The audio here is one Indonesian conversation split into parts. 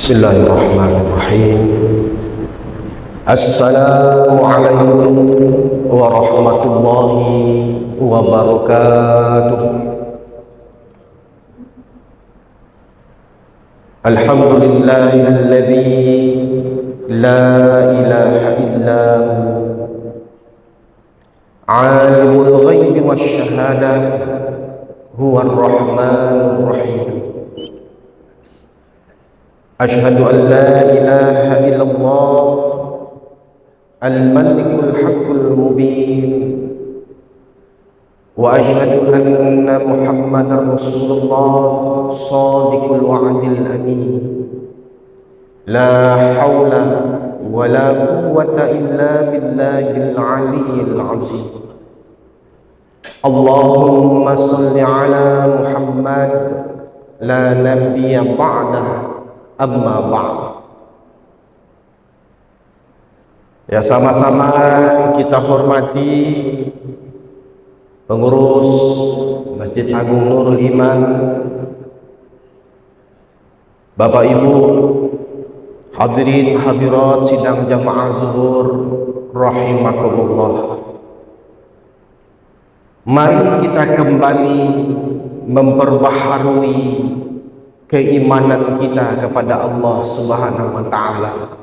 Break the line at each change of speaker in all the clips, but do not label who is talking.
Bismillahirrahmanirrahim. Assalamualaikum warahmatullahi wabarakatuh. Alhamdulillahilladzi la ilaha illa hu alimul ghaibi wasyahadah huwar rahmanur rahim. Ashhadu an la ilaha illallah al-malikul haqqul mubin wa ashhadu anna muhammadar rasulullah shadiqul wa'dil amin. La hawla wa la quwwata illa billahil aliyyil azim. Allahumma salli ala Muhammad la nabiyya ba'dah. Amma ba'd. Ya, sama-sama kita hormati pengurus Masjid Agung Nurul Iman, Bapak Ibu hadirin hadirat sidang jamaah zuhur rahimakumullah. Mari kita kembali memperbaharui keimanan kita kepada Allah Subhanahu wa taala.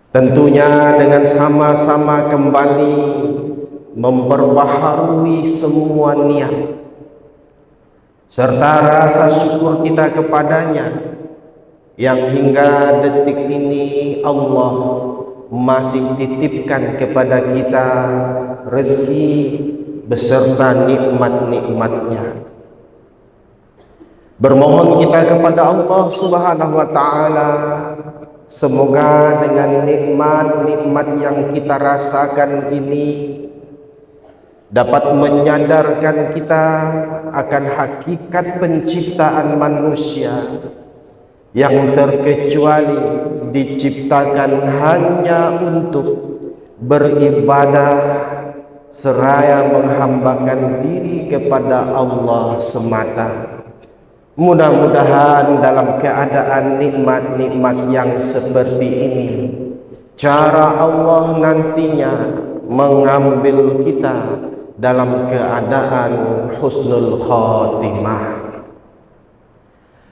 Tentunya dengan sama-sama kembali memperbaharui semua niat serta rasa syukur kita kepadanya yang hingga detik ini Allah masih titipkan kepada kita rezeki beserta nikmat-nikmatnya. Bermohon kita kepada Allah Subhanahu wa taala, semoga dengan nikmat-nikmat yang kita rasakan ini dapat menyadarkan kita akan hakikat penciptaan manusia yang terkecuali diciptakan hanya untuk beribadah seraya menghambakan diri kepada Allah semata. Mudah-mudahan dalam keadaan nikmat-nikmat yang seperti ini, cara Allah nantinya mengambil kita dalam keadaan husnul khatimah.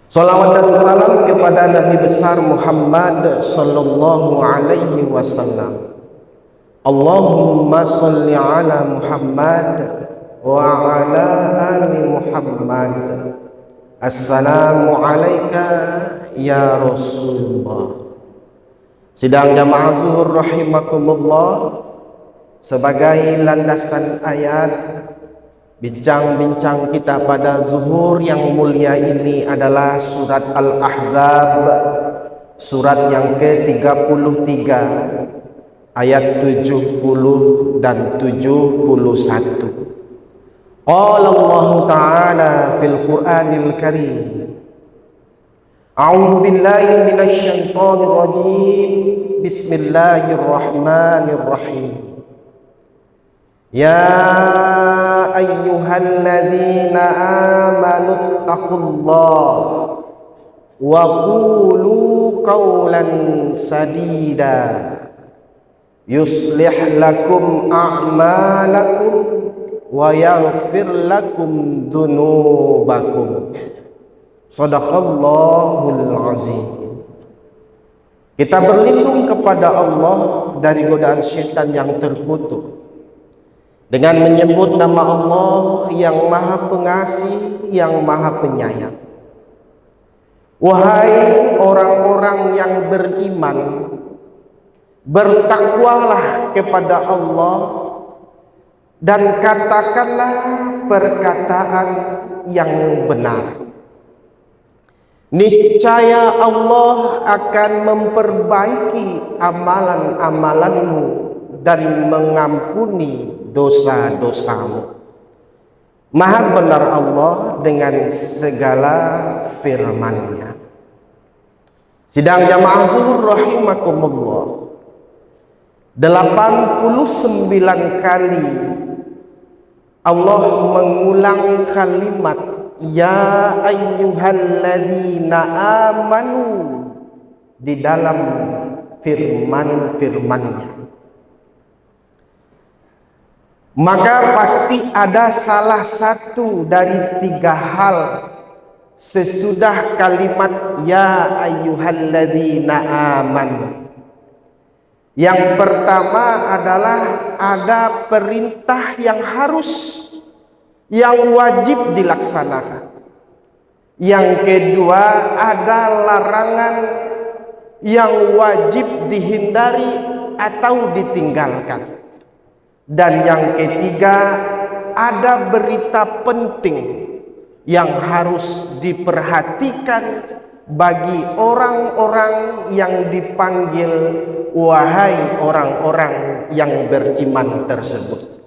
Salawat dan salam kepada Nabi besar Muhammad sallallahu alaihi wasallam. Allahumma salli ala Muhammad wa ala ali Muhammad. Assalamualaikum ya Rasulullah. Sidang jamaah zuhur rahimakumullah, sebagai landasan ayat bincang-bincang kita pada zuhur yang mulia ini adalah surat Al-Ahzab, surat yang ke-33 ayat 70 dan 71. Qala Allah Ta'ala fil Qur'anil Karim, A'udzu billahi minasy syaithanir rajim. Bismillahirrahmanirrahim. Ya ayyuhalladzina amanu taqullaha wa qulu qawlan sadida yuslih lakum a'malakum wa yaghfir lakum dzunubakum. Shadaqallahul azim. Kita berlindung kepada Allah dari godaan syaitan yang terkutuk dengan menyebut nama Allah yang Maha Pengasih, yang Maha Penyayang. Wahai orang-orang yang beriman, bertakwalah kepada Allah dan katakanlah perkataan yang benar. Niscaya Allah akan memperbaiki amalan-amalanmu dan mengampuni dosa-dosamu. Maha benar Allah dengan segala firman-Nya. Sidang jamaah zuhur rahimakumullah, 89 kali Allah mengulang kalimat ya ayyuhalladzina amanu di dalam firman-firmannya. Maka pasti ada salah satu dari tiga hal sesudah kalimat ya ayyuhalladzina amanu. Yang pertama adalah ada perintah yang wajib dilaksanakan. Yang kedua ada larangan yang wajib dihindari atau ditinggalkan. Dan yang ketiga ada berita penting yang harus diperhatikan bagi orang-orang yang dipanggil wahai orang-orang yang beriman tersebut.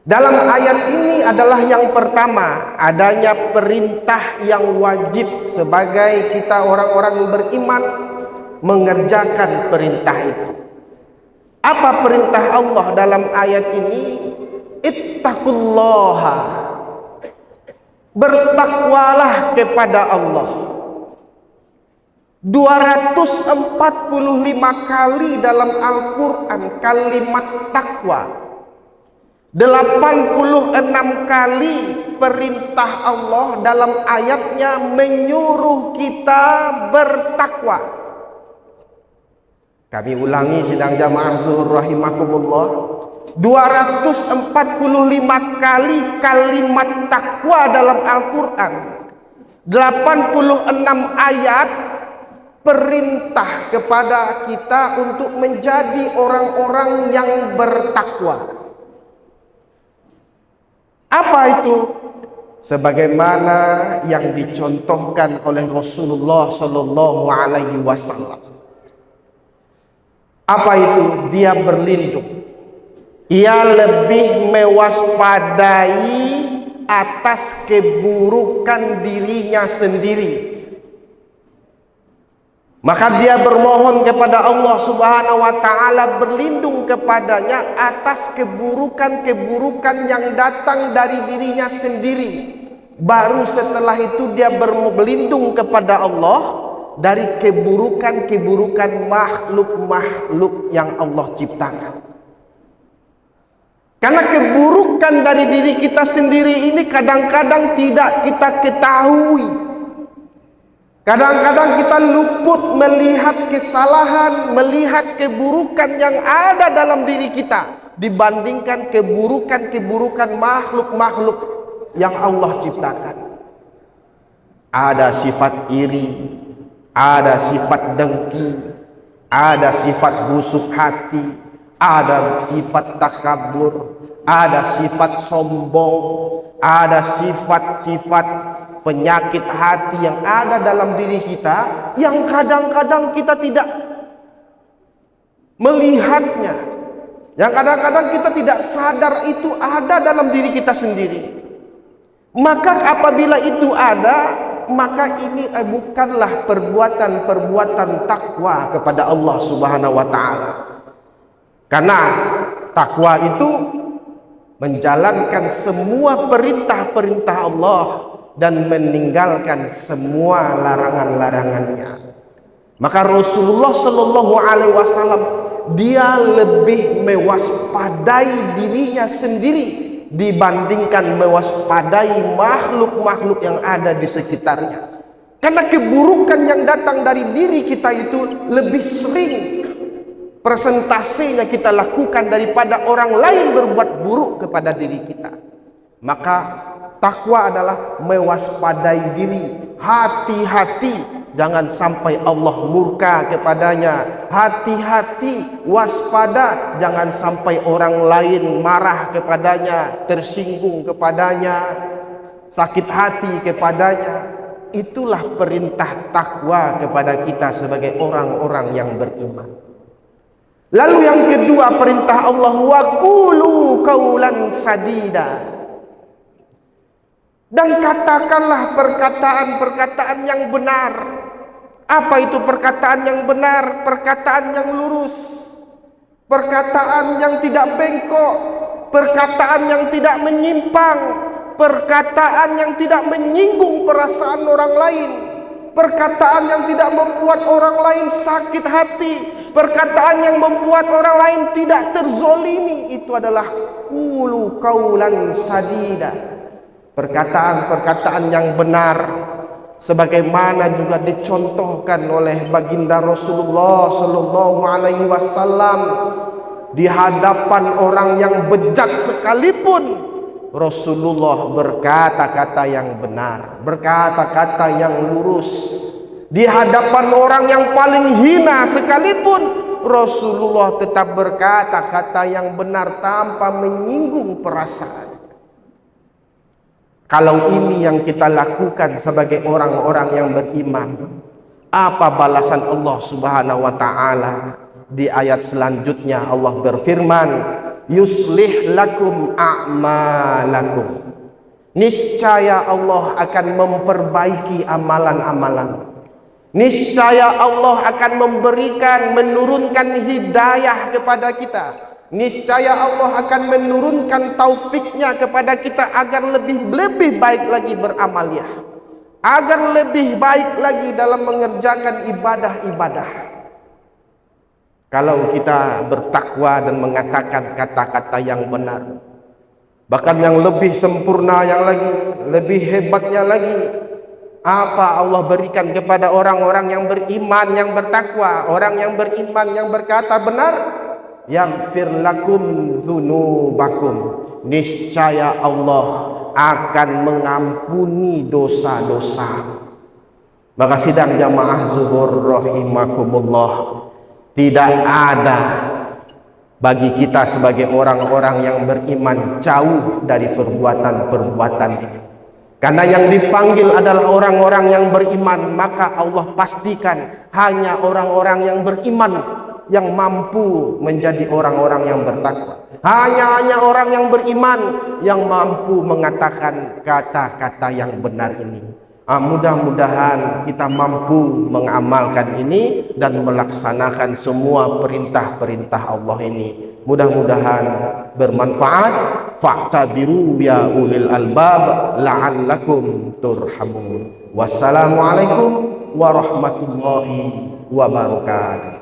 Dalam ayat ini adalah yang pertama, adanya perintah yang wajib sebagai kita orang-orang beriman mengerjakan perintah itu. Apa perintah Allah dalam ayat ini? Ittaqullaha, bertakwalah kepada Allah. 245 kali dalam Al-Quran kalimat takwa. 86 kali perintah Allah dalam ayatnya menyuruh kita bertakwa. Kami ulangi sidang jamaah zuhur rahimakumullah. 245 kali kalimat takwa dalam Al-Quran. 86 ayat perintah kepada kita untuk menjadi orang-orang yang bertakwa. Apa itu? Sebagaimana yang dicontohkan oleh Rasulullah Shallallahu Alaihi Wasallam. Apa itu? Dia berlindung. Ia lebih mewaspadai atas keburukan dirinya sendiri. Maka dia bermohon kepada Allah Subhanahu wa taala, berlindung kepadanya atas keburukan-keburukan yang datang dari dirinya sendiri. Baru setelah itu dia berlindung kepada Allah dari keburukan-keburukan makhluk-makhluk yang Allah ciptakan. Karena keburukan dari diri kita sendiri ini kadang-kadang tidak kita ketahui. Kadang-kadang kita luput melihat kesalahan, melihat keburukan yang ada dalam diri kita dibandingkan keburukan-keburukan makhluk-makhluk yang Allah ciptakan. Ada sifat iri, ada sifat dengki, ada sifat busuk hati, ada sifat takabur, ada sifat sombong, ada sifat-sifat penyakit hati yang ada dalam diri kita yang kadang-kadang kita tidak melihatnya, yang kadang-kadang kita tidak sadar itu ada dalam diri kita sendiri. Maka apabila itu ada, maka ini bukanlah perbuatan-perbuatan takwa kepada Allah Subhanahu wa taala. Karena takwa itu menjalankan semua perintah-perintah Allah dan meninggalkan semua larangan-larangannya. Maka Rasulullah Shallallahu Alaihi Wasallam dia lebih mewaspadai dirinya sendiri dibandingkan mewaspadai makhluk-makhluk yang ada di sekitarnya. Karena keburukan yang datang dari diri kita itu lebih sering persentasenya kita lakukan daripada orang lain berbuat buruk kepada diri kita. Maka takwa adalah mewaspadai diri. Hati-hati jangan sampai Allah murka kepadanya. Hati-hati, waspada jangan sampai orang lain marah kepadanya, tersinggung kepadanya, sakit hati kepadanya. Itulah perintah takwa kepada kita sebagai orang-orang yang beriman. Lalu yang kedua perintah Allah, wa qulu qaulan sadida. Dan katakanlah perkataan-perkataan yang benar. Apa itu perkataan yang benar? Perkataan yang lurus, perkataan yang tidak bengkok, perkataan yang tidak menyimpang, perkataan yang tidak menyinggung perasaan orang lain, perkataan yang tidak membuat orang lain sakit hati, perkataan yang membuat orang lain tidak terzolimi. Itu adalah qulu qaulan sadida, perkataan-perkataan yang benar, sebagaimana juga dicontohkan oleh baginda Rasulullah sallallahu alaihi wasallam. Di hadapan orang yang bejat sekalipun, Rasulullah berkata-kata yang benar, berkata-kata yang lurus. Di hadapan orang yang paling hina sekalipun, Rasulullah tetap berkata-kata yang benar tanpa menyinggung perasaan. Kalau ini yang kita lakukan sebagai orang-orang yang beriman, apa balasan Allah Subhanahu wa taala? Di ayat selanjutnya Allah berfirman, yuslih lakum a'malakum. Niscaya Allah akan memperbaiki amalan-amalan. Niscaya Allah akan menurunkan hidayah kepada kita. Niscaya Allah akan menurunkan taufiknya kepada kita agar lebih baik lagi beramaliyah, agar lebih baik lagi dalam mengerjakan ibadah-ibadah. Kalau kita bertakwa dan mengatakan kata-kata yang benar, bahkan yang lebih sempurna yang lagi, lebih hebatnya lagi, apa Allah berikan kepada orang-orang yang beriman, yang bertakwa, orang yang beriman, yang berkata benar? Yaghfir lakum dzunubakum. Niscaya Allah akan mengampuni dosa-dosa. Maka sidang jamaah zuhur rahimakumullah, tidak ada bagi kita sebagai orang-orang yang beriman jauh dari perbuatan-perbuatan ini. Karena yang dipanggil adalah orang-orang yang beriman, maka Allah pastikan hanya orang-orang yang beriman yang mampu menjadi orang-orang yang bertakwa. Hanya orang yang beriman yang mampu mengatakan kata-kata yang benar ini. Mudah-mudahan kita mampu mengamalkan ini dan melaksanakan semua perintah-perintah Allah ini. Mudah-mudahan bermanfaat. Fa'tabiru ya ulil albab la'allakum turhamun. Wassalamualaikum warahmatullahi wabarakatuh.